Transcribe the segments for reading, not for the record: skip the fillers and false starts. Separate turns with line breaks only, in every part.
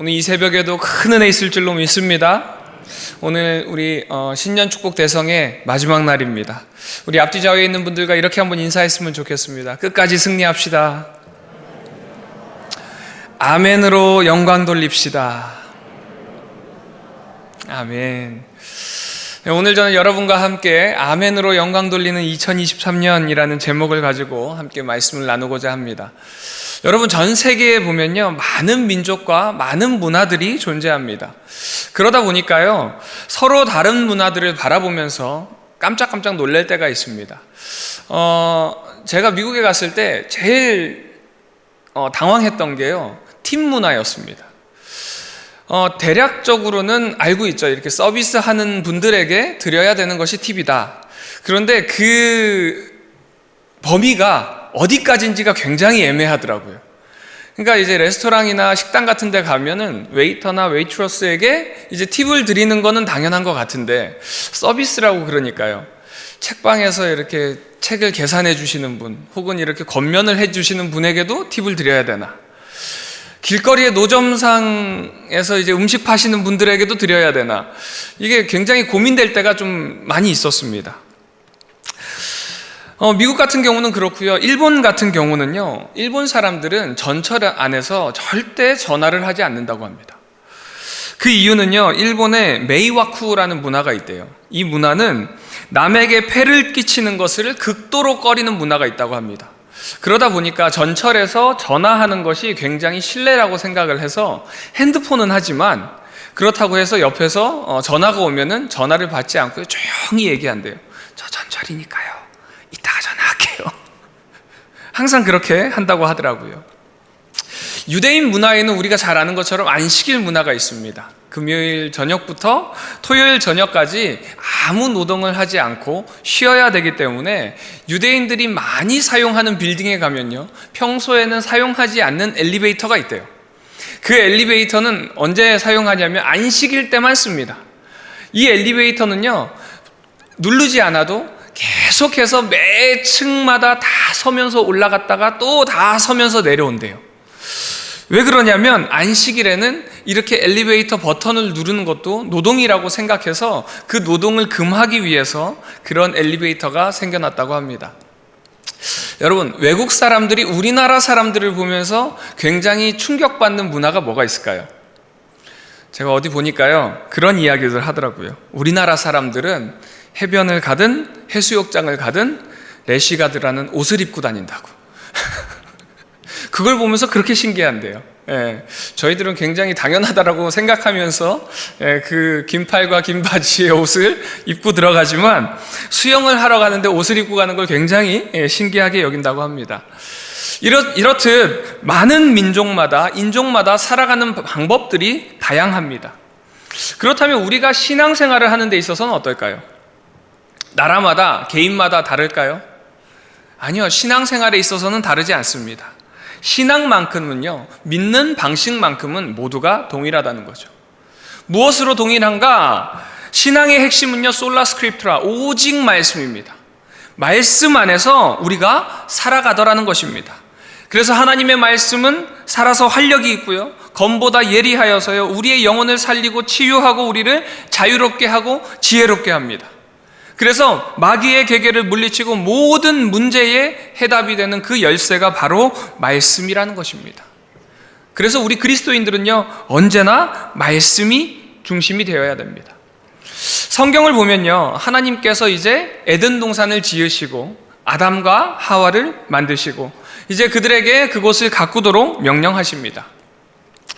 오늘 이 새벽에도 큰 은혜 있을 줄로 믿습니다. 오늘 우리 신년 축복 대성의 마지막 날입니다. 우리 앞뒤 좌우에 있는 분들과 이렇게 한번 인사했으면 좋겠습니다. 끝까지 승리합시다. 아멘으로 영광 돌립시다. 아멘. 오늘 저는 여러분과 함께 아멘으로 영광 돌리는 2023년이라는 제목을 가지고 함께 말씀을 나누고자 합니다. 여러분, 전 세계에 보면요, 많은 민족과 많은 문화들이 존재합니다. 그러다 보니까요, 서로 다른 문화들을 바라보면서 깜짝깜짝 놀랄 때가 있습니다. 제가 미국에 갔을 때 제일 당황했던 게요, 팁 문화였습니다. 대략적으로는 알고 있죠. 이렇게 서비스하는 분들에게 드려야 되는 것이 팁이다. 그런데 그 범위가 어디까지인지가 굉장히 애매하더라고요. 그러니까 이제 레스토랑이나 식당 같은 데 가면은 웨이터나 웨이트러스에게 이제 팁을 드리는 거는 당연한 것 같은데, 서비스라고 그러니까요, 책방에서 이렇게 책을 계산해 주시는 분, 혹은 이렇게 건면을 해 주시는 분에게도 팁을 드려야 되나? 길거리의 노점상에서 이제 음식 파시는 분들에게도 드려야 되나? 이게 굉장히 고민될 때가 좀 많이 있었습니다. 미국 같은 경우는 그렇고요. 일본 같은 경우는요, 일본 사람들은 전철 안에서 절대 전화를 하지 않는다고 합니다. 그 이유는요, 일본에 메이와쿠라는 문화가 있대요. 이 문화는 남에게 폐를 끼치는 것을 극도로 꺼리는 문화가 있다고 합니다. 그러다 보니까 전철에서 전화하는 것이 굉장히 실례라고 생각을 해서 핸드폰은 하지만, 그렇다고 해서 옆에서 전화가 오면은 전화를 받지 않고 조용히 얘기한대요. 저 전철이니까요, 이따가 전화할게요. 항상 그렇게 한다고 하더라고요. 유대인 문화에는 우리가 잘 아는 것처럼 안식일 문화가 있습니다. 금요일 저녁부터 토요일 저녁까지 아무 노동을 하지 않고 쉬어야 되기 때문에 유대인들이 많이 사용하는 빌딩에 가면요, 평소에는 사용하지 않는 엘리베이터가 있대요. 그 엘리베이터는 언제 사용하냐면 안식일 때만 씁니다. 이 엘리베이터는요, 누르지 않아도 계속해서 매 층마다 다 서면서 올라갔다가 또 다 서면서 내려온대요. 왜 그러냐면 안식일에는 이렇게 엘리베이터 버튼을 누르는 것도 노동이라고 생각해서 그 노동을 금하기 위해서 그런 엘리베이터가 생겨났다고 합니다. 여러분, 외국 사람들이 우리나라 사람들을 보면서 굉장히 충격받는 문화가 뭐가 있을까요? 제가 어디 보니까요, 그런 이야기를 하더라고요. 우리나라 사람들은 해변을 가든 해수욕장을 가든 래시가드라는 옷을 입고 다닌다고. 그걸 보면서 그렇게 신기한데요. 저희들은 굉장히 당연하다라고 생각하면서 그 긴팔과 긴 바지의 옷을 입고 들어가지만, 수영을 하러 가는데 옷을 입고 가는 걸 굉장히 신기하게 여긴다고 합니다. 이렇듯 많은 민족마다, 인종마다 살아가는 방법들이 다양합니다. 그렇다면 우리가 신앙생활을 하는 데 있어서는 어떨까요? 나라마다, 개인마다 다를까요? 아니요, 신앙생활에 있어서는 다르지 않습니다. 신앙만큼은요, 믿는 방식만큼은 모두가 동일하다는 거죠. 무엇으로 동일한가? 신앙의 핵심은요, 솔라 스크립투라, 오직 말씀입니다. 말씀 안에서 우리가 살아가더라는 것입니다. 그래서 하나님의 말씀은 살아서 활력이 있고요, 검보다 예리하여서요, 우리의 영혼을 살리고 치유하고 우리를 자유롭게 하고 지혜롭게 합니다. 그래서 마귀의 계계를 물리치고 모든 문제의 해답이 되는 그 열쇠가 바로 말씀이라는 것입니다. 그래서 우리 그리스도인들은요, 언제나 말씀이 중심이 되어야 됩니다. 성경을 보면요, 하나님께서 이제 에덴 동산을 지으시고 아담과 하와를 만드시고 이제 그들에게 그곳을 가꾸도록 명령하십니다.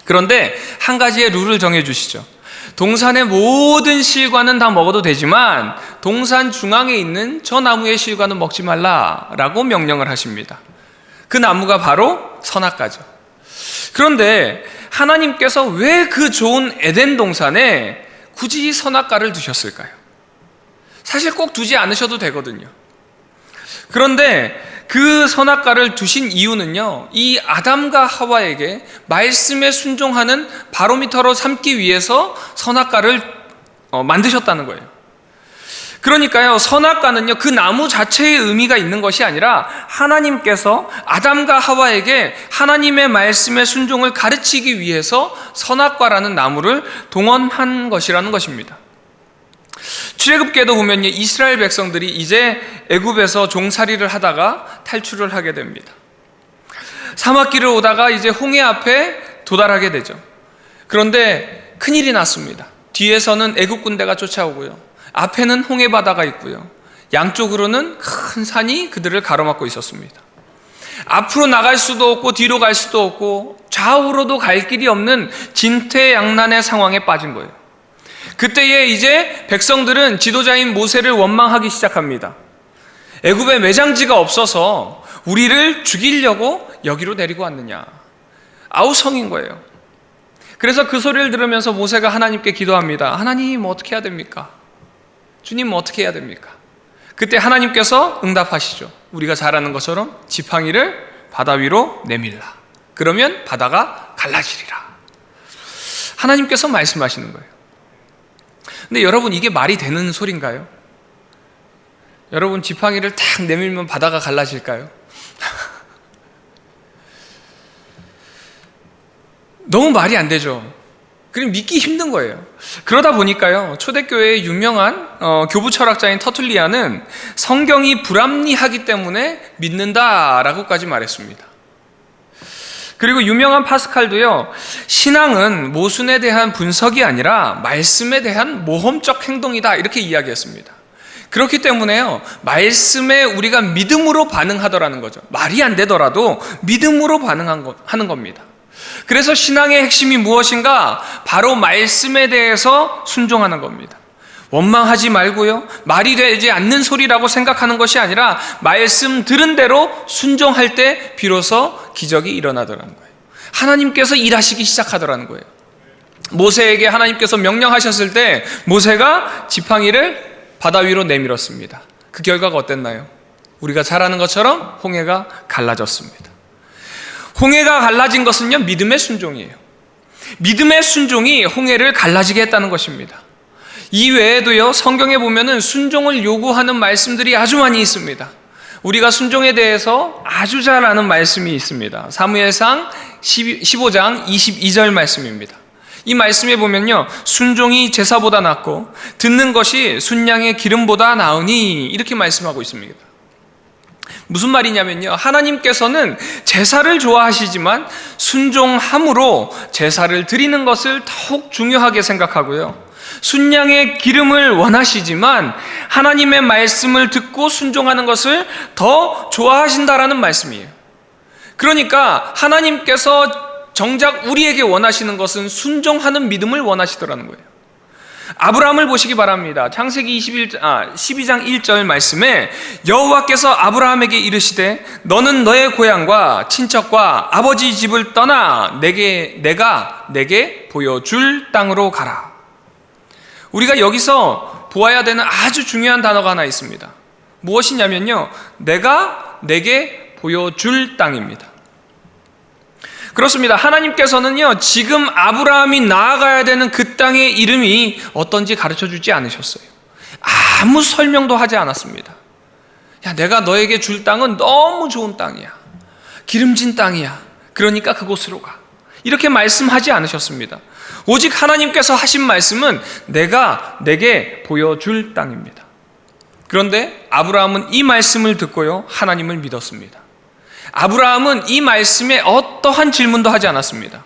그런데 한 가지의 룰을 정해주시죠. 동산의 모든 실과는 다 먹어도 되지만 동산 중앙에 있는 저 나무의 실과는 먹지 말라라고 명령을 하십니다. 그 나무가 바로 선악과죠. 그런데 하나님께서 왜 그 좋은 에덴 동산에 굳이 선악과를 두셨을까요? 사실 꼭 두지 않으셔도 되거든요. 그런데 그 선악과를 두신 이유는요, 이 아담과 하와에게 말씀에 순종하는 바로미터로 삼기 위해서 선악과를 만드셨다는 거예요. 그러니까요, 선악과는요, 그 나무 자체의 의미가 있는 것이 아니라 하나님께서 아담과 하와에게 하나님의 말씀의 순종을 가르치기 위해서 선악과라는 나무를 동원한 것이라는 것입니다. 출애굽기에도 보면요, 이스라엘 백성들이 이제 애굽에서 종살이를 하다가 탈출을 하게 됩니다. 사막길을 오다가 이제 홍해 앞에 도달하게 되죠. 그런데 큰일이 났습니다. 뒤에서는 애굽 군대가 쫓아오고요, 앞에는 홍해 바다가 있고요, 양쪽으로는 큰 산이 그들을 가로막고 있었습니다. 앞으로 나갈 수도 없고 뒤로 갈 수도 없고 좌우로도 갈 길이 없는 진퇴양난의 상황에 빠진 거예요. 그때에 이제 백성들은 지도자인 모세를 원망하기 시작합니다. 애굽에 매장지가 없어서 우리를 죽이려고 여기로 데리고 왔느냐, 아우성인 거예요. 그래서 그 소리를 들으면서 모세가 하나님께 기도합니다. 하나님, 어떻게 해야 됩니까? 주님, 어떻게 해야 됩니까? 그때 하나님께서 응답하시죠. 우리가 잘 아는 것처럼 지팡이를 바다 위로 내밀라. 그러면 바다가 갈라지리라. 하나님께서 말씀하시는 거예요. 근데 여러분, 이게 말이 되는 소린가요? 여러분, 지팡이를 탁 내밀면 바다가 갈라질까요? 너무 말이 안 되죠. 그럼 믿기 힘든 거예요. 그러다 보니까요, 초대교회의 유명한 교부 철학자인 터툴리안은 성경이 불합리하기 때문에 믿는다라고까지 말했습니다. 그리고 유명한 파스칼도요, 신앙은 모순에 대한 분석이 아니라 말씀에 대한 모험적 행동이다, 이렇게 이야기했습니다. 그렇기 때문에요, 말씀에 우리가 믿음으로 반응하더라는 거죠. 말이 안 되더라도 믿음으로 반응하는 겁니다. 그래서 신앙의 핵심이 무엇인가? 바로 말씀에 대해서 순종하는 겁니다. 원망하지 말고요, 말이 되지 않는 소리라고 생각하는 것이 아니라 말씀 들은 대로 순종할 때 비로소 기적이 일어나더라는 거예요. 하나님께서 일하시기 시작하더라는 거예요. 모세에게 하나님께서 명령하셨을 때 모세가 지팡이를 바다 위로 내밀었습니다. 그 결과가 어땠나요? 우리가 잘 아는 것처럼 홍해가 갈라졌습니다. 홍해가 갈라진 것은요, 믿음의 순종이에요. 믿음의 순종이 홍해를 갈라지게 했다는 것입니다. 이 외에도요, 성경에 보면은 순종을 요구하는 말씀들이 아주 많이 있습니다. 우리가 순종에 대해서 아주 잘 아는 말씀이 있습니다. 사무엘상 15장 22절 말씀입니다. 이 말씀에 보면요, 순종이 제사보다 낫고 듣는 것이 순양의 기름보다 나으니, 이렇게 말씀하고 있습니다. 무슨 말이냐면요, 하나님께서는 제사를 좋아하시지만 순종함으로 제사를 드리는 것을 더욱 중요하게 생각하고요, 순양의 기름을 원하시지만 하나님의 말씀을 듣고 순종하는 것을 더 좋아하신다라는 말씀이에요. 그러니까 하나님께서 정작 우리에게 원하시는 것은 순종하는 믿음을 원하시더라는 거예요. 아브라함을 보시기 바랍니다. 창세기 12장 1절 말씀에 여호와께서 아브라함에게 이르시되 너는 너의 고향과 친척과 아버지 집을 떠나 내가 내게 보여줄 땅으로 가라. 우리가 여기서 보아야 되는 아주 중요한 단어가 하나 있습니다. 무엇이냐면요, 내가 내게 보여줄 땅입니다. 그렇습니다. 하나님께서는요, 지금 아브라함이 나아가야 되는 그 땅의 이름이 어떤지 가르쳐 주지 않으셨어요. 아무 설명도 하지 않았습니다. 야, 내가 너에게 줄 땅은 너무 좋은 땅이야, 기름진 땅이야, 그러니까 그곳으로 가, 이렇게 말씀하지 않으셨습니다. 오직 하나님께서 하신 말씀은 내가 내게 보여줄 땅입니다. 그런데 아브라함은 이 말씀을 듣고요, 하나님을 믿었습니다. 아브라함은 이 말씀에 어떠한 질문도 하지 않았습니다.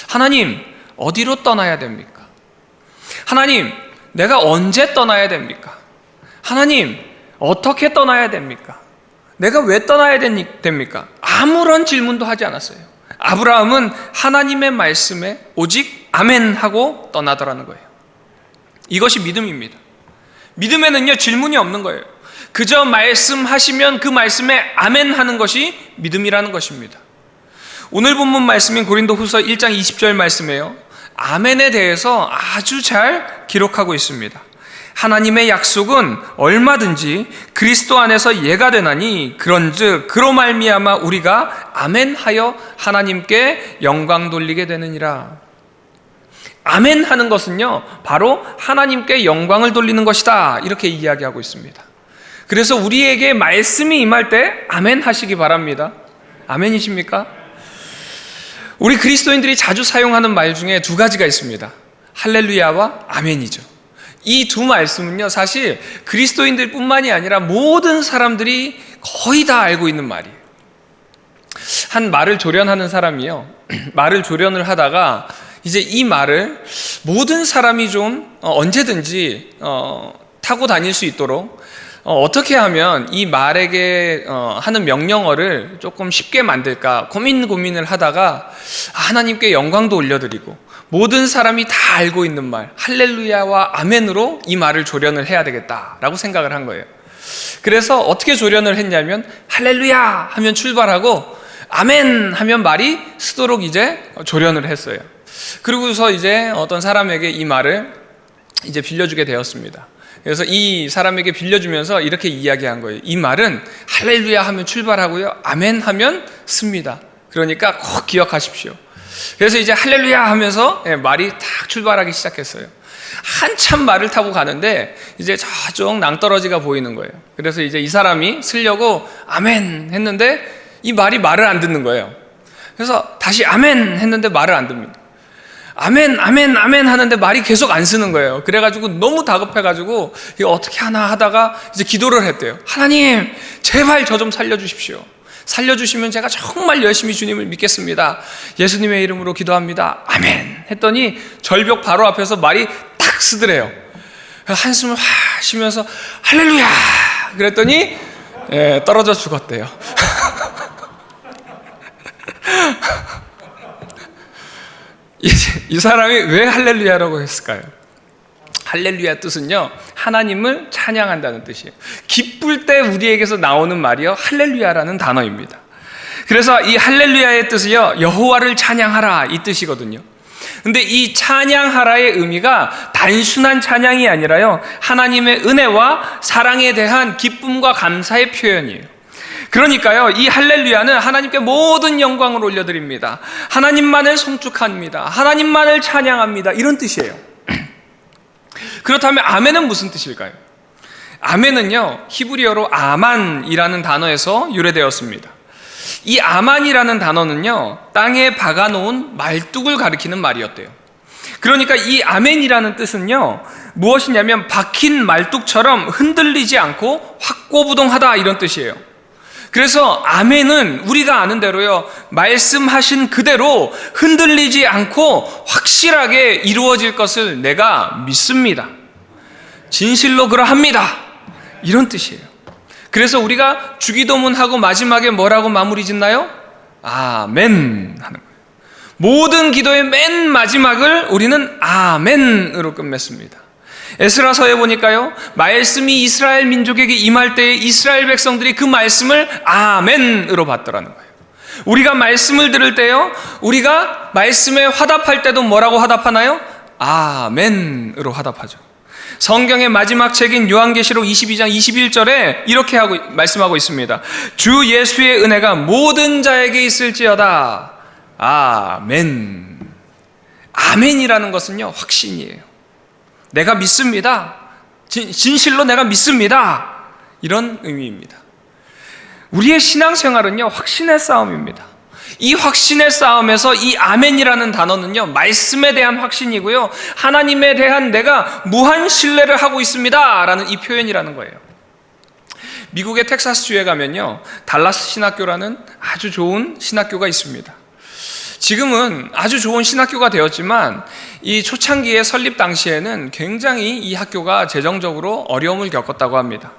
하나님, 어디로 떠나야 됩니까? 하나님, 내가 언제 떠나야 됩니까? 하나님, 어떻게 떠나야 됩니까? 내가 왜 떠나야 됩니까? 아무런 질문도 하지 않았어요. 아브라함은 하나님의 말씀에 오직 아멘 하고 떠나더라는 거예요. 이것이 믿음입니다. 믿음에는요, 질문이 없는 거예요. 그저 말씀하시면 그 말씀에 아멘 하는 것이 믿음이라는 것입니다. 오늘 본문 말씀인 고린도후서 1장 20절 말씀에요, 아멘에 대해서 아주 잘 기록하고 있습니다. 하나님의 약속은 얼마든지 그리스도 안에서 예가 되나니 그런즉 그로 말미암아 우리가 아멘하여 하나님께 영광 돌리게 되느니라. 아멘 하는 것은요, 바로 하나님께 영광을 돌리는 것이다, 이렇게 이야기하고 있습니다. 그래서 우리에게 말씀이 임할 때 아멘 하시기 바랍니다. 아멘이십니까? 우리 그리스도인들이 자주 사용하는 말 중에 두 가지가 있습니다. 할렐루야와 아멘이죠. 이 두 말씀은요, 사실 그리스도인들 뿐만이 아니라 모든 사람들이 거의 다 알고 있는 말이에요. 한 말을 조련하는 사람이요, 말을 조련을 하다가 이제 이 말을 모든 사람이 좀 언제든지 타고 다닐 수 있도록 어떻게 하면 이 말에게 하는 명령어를 조금 쉽게 만들까 고민을 하다가 하나님께 영광도 올려드리고 모든 사람이 다 알고 있는 말 할렐루야와 아멘으로 이 말을 조련을 해야 되겠다라고 생각을 한 거예요. 그래서 어떻게 조련을 했냐면 할렐루야 하면 출발하고 아멘 하면 말이 쓰도록 이제 조련을 했어요. 그러고서 이제 어떤 사람에게 이 말을 이제 빌려주게 되었습니다. 그래서 이 사람에게 빌려주면서 이렇게 이야기한 거예요. 이 말은 할렐루야 하면 출발하고요, 아멘 하면 씁니다. 그러니까 꼭 기억하십시오. 그래서 이제 할렐루야 하면서 말이 탁 출발하기 시작했어요. 한참 말을 타고 가는데 이제 저쪽 낭떠러지가 보이는 거예요. 그래서 이제 이 사람이 쓰려고 아멘 했는데 이 말이 말을 안 듣는 거예요. 그래서 다시 아멘 했는데 말을 안 듣습니다. 아멘, 아멘, 아멘 하는데 말이 계속 안 쓰는 거예요. 그래가지고 너무 다급해가지고 이거 어떻게 하나 하다가 이제 기도를 했대요. 하나님, 제발 저 좀 살려주십시오. 살려주시면 제가 정말 열심히 주님을 믿겠습니다. 예수님의 이름으로 기도합니다. 아멘 했더니 절벽 바로 앞에서 말이 딱 쓰더래요. 한숨을 확 쉬면서 할렐루야 그랬더니 떨어져 죽었대요. 이 사람이 왜 할렐루야라고 했을까요? 할렐루야 뜻은요, 하나님을 찬양한다는 뜻이에요. 기쁠 때 우리에게서 나오는 말이요, 할렐루야라는 단어입니다. 그래서 이 할렐루야의 뜻이요, 여호와를 찬양하라 이 뜻이거든요. 근데 이 찬양하라의 의미가 단순한 찬양이 아니라요, 하나님의 은혜와 사랑에 대한 기쁨과 감사의 표현이에요. 그러니까요, 이 할렐루야는 하나님께 모든 영광을 올려드립니다. 하나님만을 송축합니다. 하나님만을 찬양합니다. 이런 뜻이에요. 그렇다면 아멘은 무슨 뜻일까요? 아멘은요, 히브리어로 아만이라는 단어에서 유래되었습니다. 이 아만이라는 단어는요, 땅에 박아놓은 말뚝을 가리키는 말이었대요. 그러니까 이 아멘이라는 뜻은요, 무엇이냐면 박힌 말뚝처럼 흔들리지 않고 확고부동하다 이런 뜻이에요. 그래서 아멘은 우리가 아는 대로요, 말씀하신 그대로 흔들리지 않고 확실하게 이루어질 것을 내가 믿습니다. 진실로 그러합니다. 이런 뜻이에요. 그래서 우리가 주기도문하고 마지막에 뭐라고 마무리 짓나요? 아멘 하는 거예요. 모든 기도의 맨 마지막을 우리는 아멘으로 끝맺습니다. 에스라서에 보니까요, 말씀이 이스라엘 민족에게 임할 때에 이스라엘 백성들이 그 말씀을 아멘으로 받더라는 거예요. 우리가 말씀을 들을 때요, 우리가 말씀에 화답할 때도 뭐라고 화답하나요? 아멘으로 화답하죠. 성경의 마지막 책인 요한계시록 22장 21절에 이렇게 말씀하고 있습니다. 주 예수의 은혜가 모든 자에게 있을지어다. 아멘. 아멘이라는 것은요, 확신이에요. 내가 믿습니다. 진실로 내가 믿습니다. 이런 의미입니다. 우리의 신앙생활은요, 확신의 싸움입니다. 이 확신의 싸움에서 이 아멘이라는 단어는요, 말씀에 대한 확신이고요, 하나님에 대한 내가 무한 신뢰를 하고 있습니다 라는 이 표현이라는 거예요. 미국의 텍사스주에 가면요, 달라스 신학교라는 아주 좋은 신학교가 있습니다. 지금은 아주 좋은 신학교가 되었지만 이 초창기의 설립 당시에는 굉장히 이 학교가 재정적으로 어려움을 겪었다고 합니다.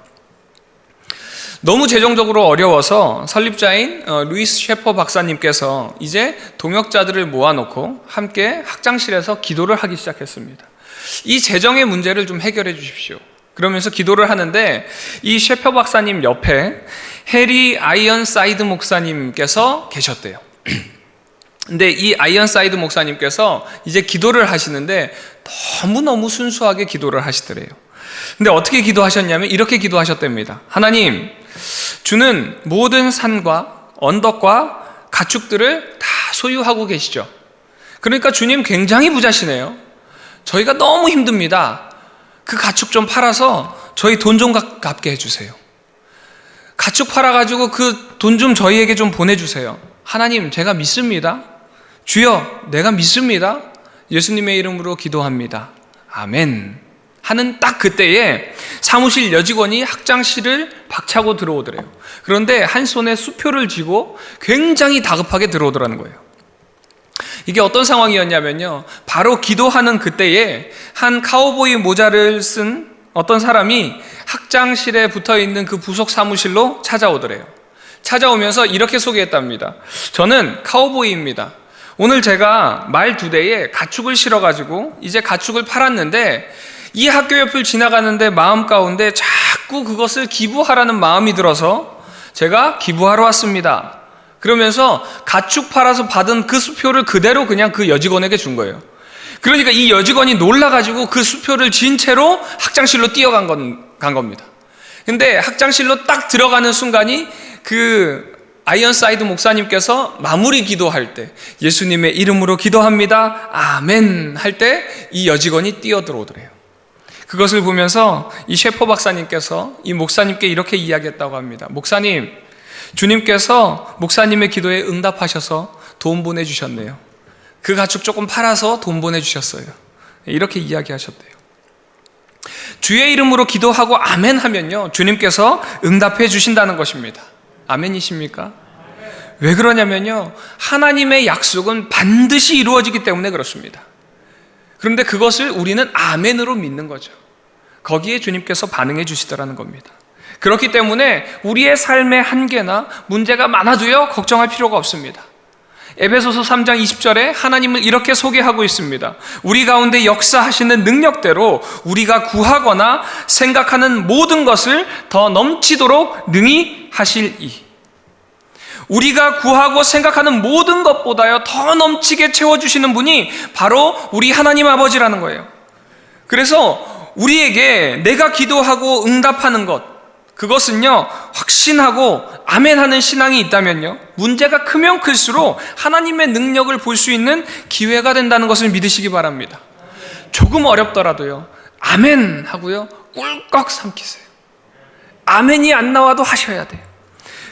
너무 재정적으로 어려워서 설립자인 루이스 셰퍼 박사님께서 이제 동역자들을 모아놓고 함께 학장실에서 기도를 하기 시작했습니다. 이 재정의 문제를 좀 해결해 주십시오. 그러면서 기도를 하는데 이 셰퍼 박사님 옆에 해리 아이언사이드 목사님께서 계셨대요. 근데 이 아이언사이드 목사님께서 이제 기도를 하시는데 너무너무 순수하게 기도를 하시더래요. 근데 어떻게 기도하셨냐면 이렇게 기도하셨답니다. 하나님, 주는 모든 산과 언덕과 가축들을 다 소유하고 계시죠. 그러니까 주님 굉장히 부자시네요. 저희가 너무 힘듭니다. 그 가축 좀 팔아서 저희 돈 좀 갚게 해주세요. 가축 팔아가지고 그 돈 좀 저희에게 좀 보내주세요. 하나님, 제가 믿습니다. 주여, 내가 믿습니다. 예수님의 이름으로 기도합니다. 아멘 하는 딱 그때에 사무실 여직원이 학장실을 박차고 들어오더래요. 그런데 한 손에 수표를 쥐고 굉장히 다급하게 들어오더라는 거예요. 이게 어떤 상황이었냐면요, 바로 기도하는 그때에 한 카우보이 모자를 쓴 어떤 사람이 학장실에 붙어있는 그 부속 사무실로 찾아오더래요. 찾아오면서 이렇게 소개했답니다. 저는 카우보이입니다. 오늘 제가 말 2대에 가축을 실어가지고 이제 가축을 팔았는데 이 학교 옆을 지나가는데 마음 가운데 자꾸 그것을 기부하라는 마음이 들어서 제가 기부하러 왔습니다. 그러면서 가축 팔아서 받은 그 수표를 그대로 그냥 그 여직원에게 준 거예요. 그러니까 이 여직원이 놀라가지고 그 수표를 진 채로 학장실로 뛰어간 겁니다. 근데 학장실로 딱 들어가는 순간이 그 아이언사이드 목사님께서 마무리 기도할 때 예수님의 이름으로 기도합니다. 아멘 할 때 이 여직원이 뛰어들어오더래요. 그것을 보면서 이 셰퍼 박사님께서 이 목사님께 이렇게 이야기했다고 합니다. 목사님, 주님께서 목사님의 기도에 응답하셔서 돈 보내주셨네요. 그 가축 조금 팔아서 돈 보내주셨어요. 이렇게 이야기하셨대요. 주의 이름으로 기도하고 아멘 하면요, 주님께서 응답해 주신다는 것입니다. 아멘이십니까? 왜 그러냐면요, 하나님의 약속은 반드시 이루어지기 때문에 그렇습니다. 그런데 그것을 우리는 아멘으로 믿는 거죠. 거기에 주님께서 반응해 주시더라는 겁니다. 그렇기 때문에 우리의 삶의 한계나 문제가 많아도요, 걱정할 필요가 없습니다. 에베소서 3장 20절에 하나님을 이렇게 소개하고 있습니다. 우리 가운데 역사하시는 능력대로 우리가 구하거나 생각하는 모든 것을 더 넘치도록 능히 하실 이. 우리가 구하고 생각하는 모든 것보다요 더 넘치게 채워주시는 분이 바로 우리 하나님 아버지라는 거예요. 그래서 우리에게 내가 기도하고 응답하는 것, 그것은요 확신하고 아멘하는 신앙이 있다면요, 문제가 크면 클수록 하나님의 능력을 볼 수 있는 기회가 된다는 것을 믿으시기 바랍니다. 조금 어렵더라도요 아멘 하고요 꿀꺽 삼키세요. 아멘이 안 나와도 하셔야 돼요.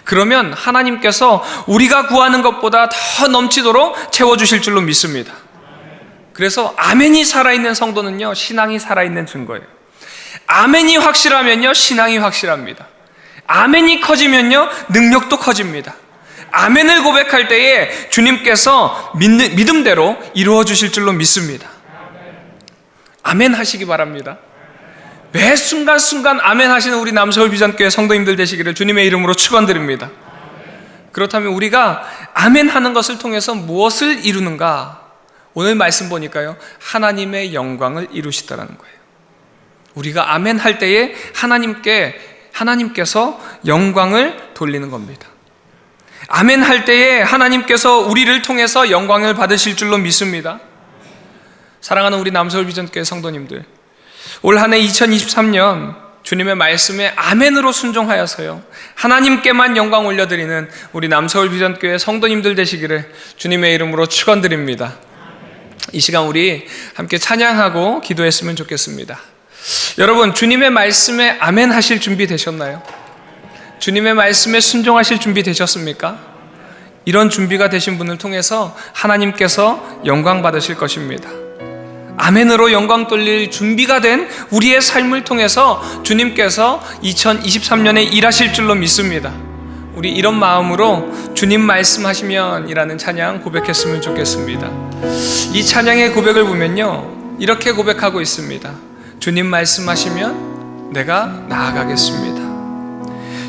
그러면 하나님께서 우리가 구하는 것보다 더 넘치도록 채워주실 줄로 믿습니다. 그래서 아멘이 살아있는 성도는요 신앙이 살아있는 증거예요. 아멘이 확실하면요 신앙이 확실합니다. 아멘이 커지면요 능력도 커집니다. 아멘을 고백할 때에 주님께서 믿음대로 이루어 주실 줄로 믿습니다. 아멘 하시기 바랍니다. 매 순간순간 아멘 하시는 우리 남서울 비전교회 성도님들 되시기를 주님의 이름으로 축원드립니다. 그렇다면 우리가 아멘 하는 것을 통해서 무엇을 이루는가? 오늘 말씀 보니까요 하나님의 영광을 이루시더라는 거예요. 우리가 아멘 할 때에 하나님께서 영광을 돌리는 겁니다. 아멘 할 때에 하나님께서 우리를 통해서 영광을 받으실 줄로 믿습니다. 사랑하는 우리 남서울 비전교회 성도님들, 올 한 해 2023년 주님의 말씀에 아멘으로 순종하여서요 하나님께만 영광 올려드리는 우리 남서울 비전교회 성도님들 되시기를 주님의 이름으로 축원드립니다. 이 시간 우리 함께 찬양하고 기도했으면 좋겠습니다. 여러분, 주님의 말씀에 아멘 하실 준비 되셨나요? 주님의 말씀에 순종하실 준비 되셨습니까? 이런 준비가 되신 분을 통해서 하나님께서 영광 받으실 것입니다. 아멘으로 영광 돌릴 준비가 된 우리의 삶을 통해서 주님께서 2023년에 일하실 줄로 믿습니다. 우리 이런 마음으로 주님 말씀하시면 이라는 찬양 고백했으면 좋겠습니다. 이 찬양의 고백을 보면요 이렇게 고백하고 있습니다. 주님 말씀하시면 내가 나아가겠습니다.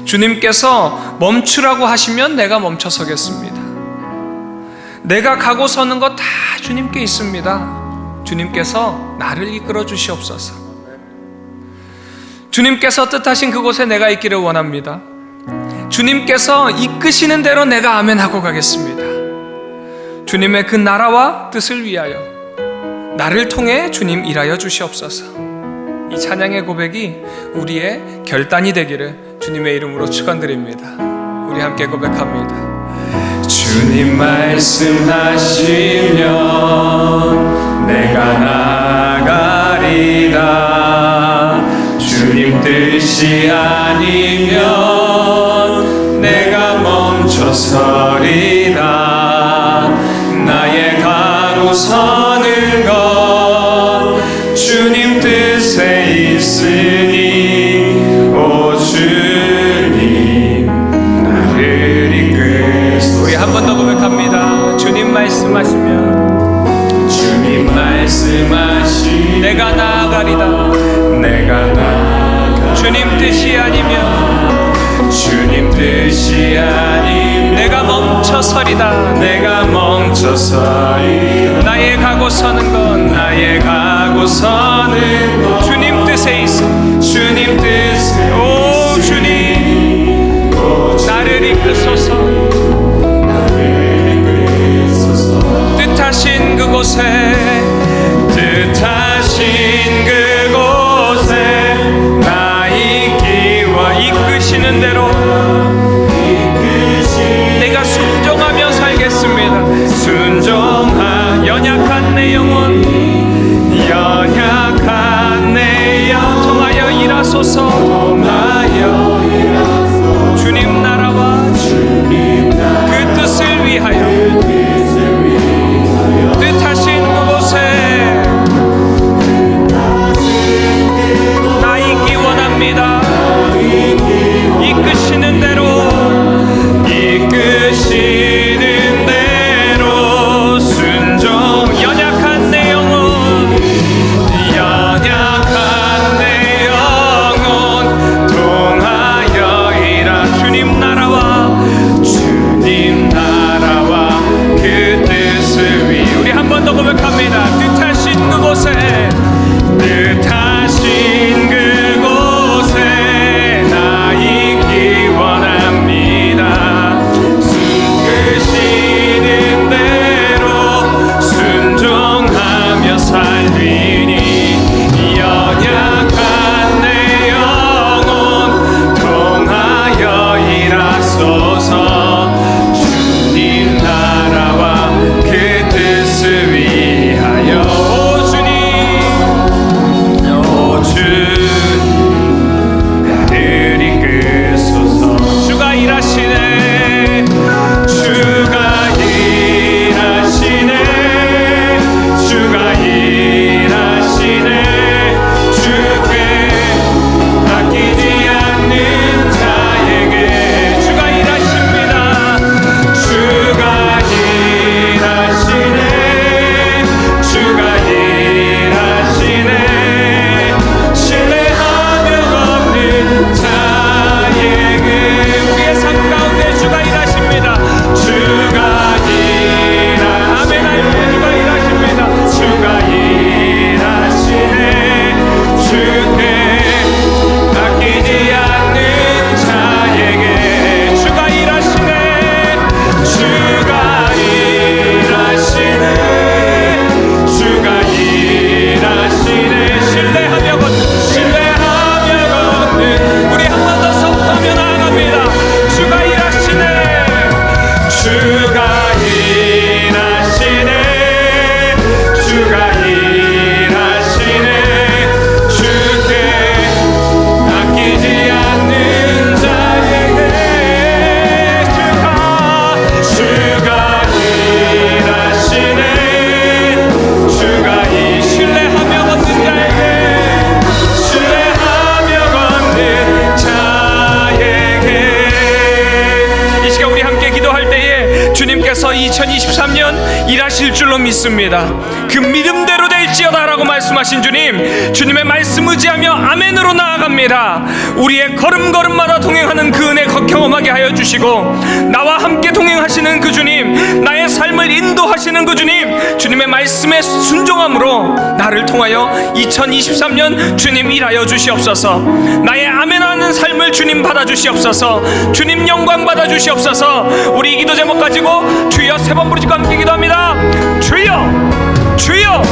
주님께서 멈추라고 하시면 내가 멈춰서겠습니다. 내가 가고 서는 것 다 주님께 있습니다. 주님께서 나를 이끌어 주시옵소서. 주님께서 뜻하신 그곳에 내가 있기를 원합니다. 주님께서 이끄시는 대로 내가 아멘하고 가겠습니다. 주님의 그 나라와 뜻을 위하여 나를 통해 주님 일하여 주시옵소서. 이 찬양의 고백이 우리의 결단이 되기를 주님의 이름으로 축원드립니다. 우리 함께 고백합니다. 주님 말씀하시면 내가 나가리라. 주님 뜻이 아니면 내가 멈춰서리라. 나의 가로 서는 것 주님 뜻에 있으니 오 주님 나를 이끌소서. 우리 한 번 더 고백합니다. 주님 말씀하시면 주님 말씀하시면 내가 나아가리다. 내가 나아가리다. 주님 뜻이 아니면 주님 뜻이 아니면 내가 멈춰서리다. 내가 멈춰서리다. 나의 가고 서는 것 나의 가고 서는 것 주님 뜻에 있어. 주님 뜻에 오 주님 나를 이끄소서. 뜻하신 그곳에 뜻하신 그곳에 나 있기와 이끄시는 대로 내가 순종하며 살겠습니다. 순종하 연약한 내 영혼 연약한 내 영 통하여 일하소서. 통하여 일하소서. 주님 나라와 그 뜻을 위하여 뜻하신 그곳에 나 있기 원합니다. 이끄시는 대로 이끄시는 대로 순종 연약한 내 영혼 연약한 내 영혼 통하여 일하 주님 나라와 그 뜻을 위해 우리 한 번 더 고백합니다. 뜻하신 그곳에 뜻하신 그곳에 나 있기 원합니다. 이끄시는 대로 순종하며 살리니 연약한 내 영혼 통하여 일하소서. 주님 나라와 그 뜻을 위하여 오 주님 나를 이끄소서. 주가 일하시네. 주가 일하시네. 주가 일하시네. 주께 아끼지 않는 자에게 주가 일하십니다. 주가 일하시네. 주가 일하시네. 신뢰하며 걷는 자에게 우리의 삶 가운데 주가 일하십니다. 주가 아멘 할렐루야. 주가 일하십니다. 주가 일하시네. 주께 아끼지 않는 자에게 주가 일하시네. 주가 일하시네. 주가 일하시네. 신뢰하며 걷는 우리 한 번 더 선포하며 나아갑니다. 주가 일하시네. 주가 일하시네. 주가 일하시네. 주께 아끼지 않는 자에게 주가 일하시네. 주가 신뢰하며 걷는 자에게 신뢰하며 걷는 자에게 이 시간 우리 함께 기도할 때에 주님께서 2023년 일하실 줄로 믿습니다. 그 믿음대로 될지어다 라고 말씀하신 주님, 주님의 말씀 의지하며 아멘으로 나아갑니다. 우리의 걸음걸음마다 동행하는 그 은혜 경험하게 하여 주시고 나와 함께 동행하시는 그 주님, 나의 삶을 인도하시는 그 주님, 주님의 말씀에 순종함으로 나를 통하여 2023년 주님 일하여 주시옵소서. 나의 아멘하는 삶을 주님 받아주시옵소서. 주님 영광 받아주시옵소서. 우리 기도 제목 가지고 주여 세 번 부르짖고 함께 기도합니다. 주여 주여